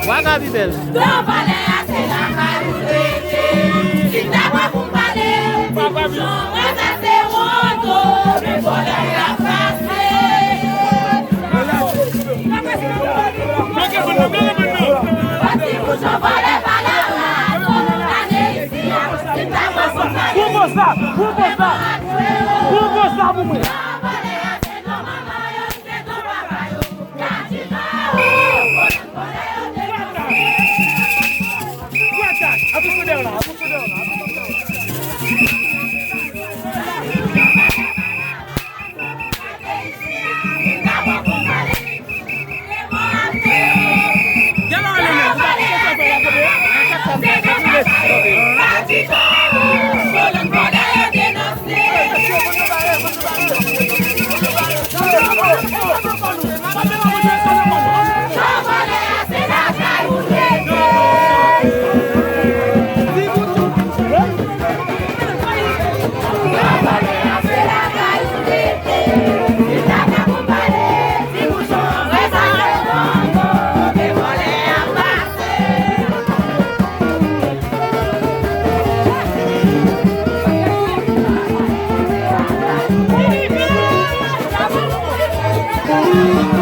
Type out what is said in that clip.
Waga Bibel. Don't vale hacer la carulete. Si te va a cumplir, no vas a hacer otro. Me voy a ir a clase. Así mucho vale palabras. Solo la necesidad. Si te va a cumplir. Vamos lá, vamos lá. Vamos lá, vamos lá. Thank you.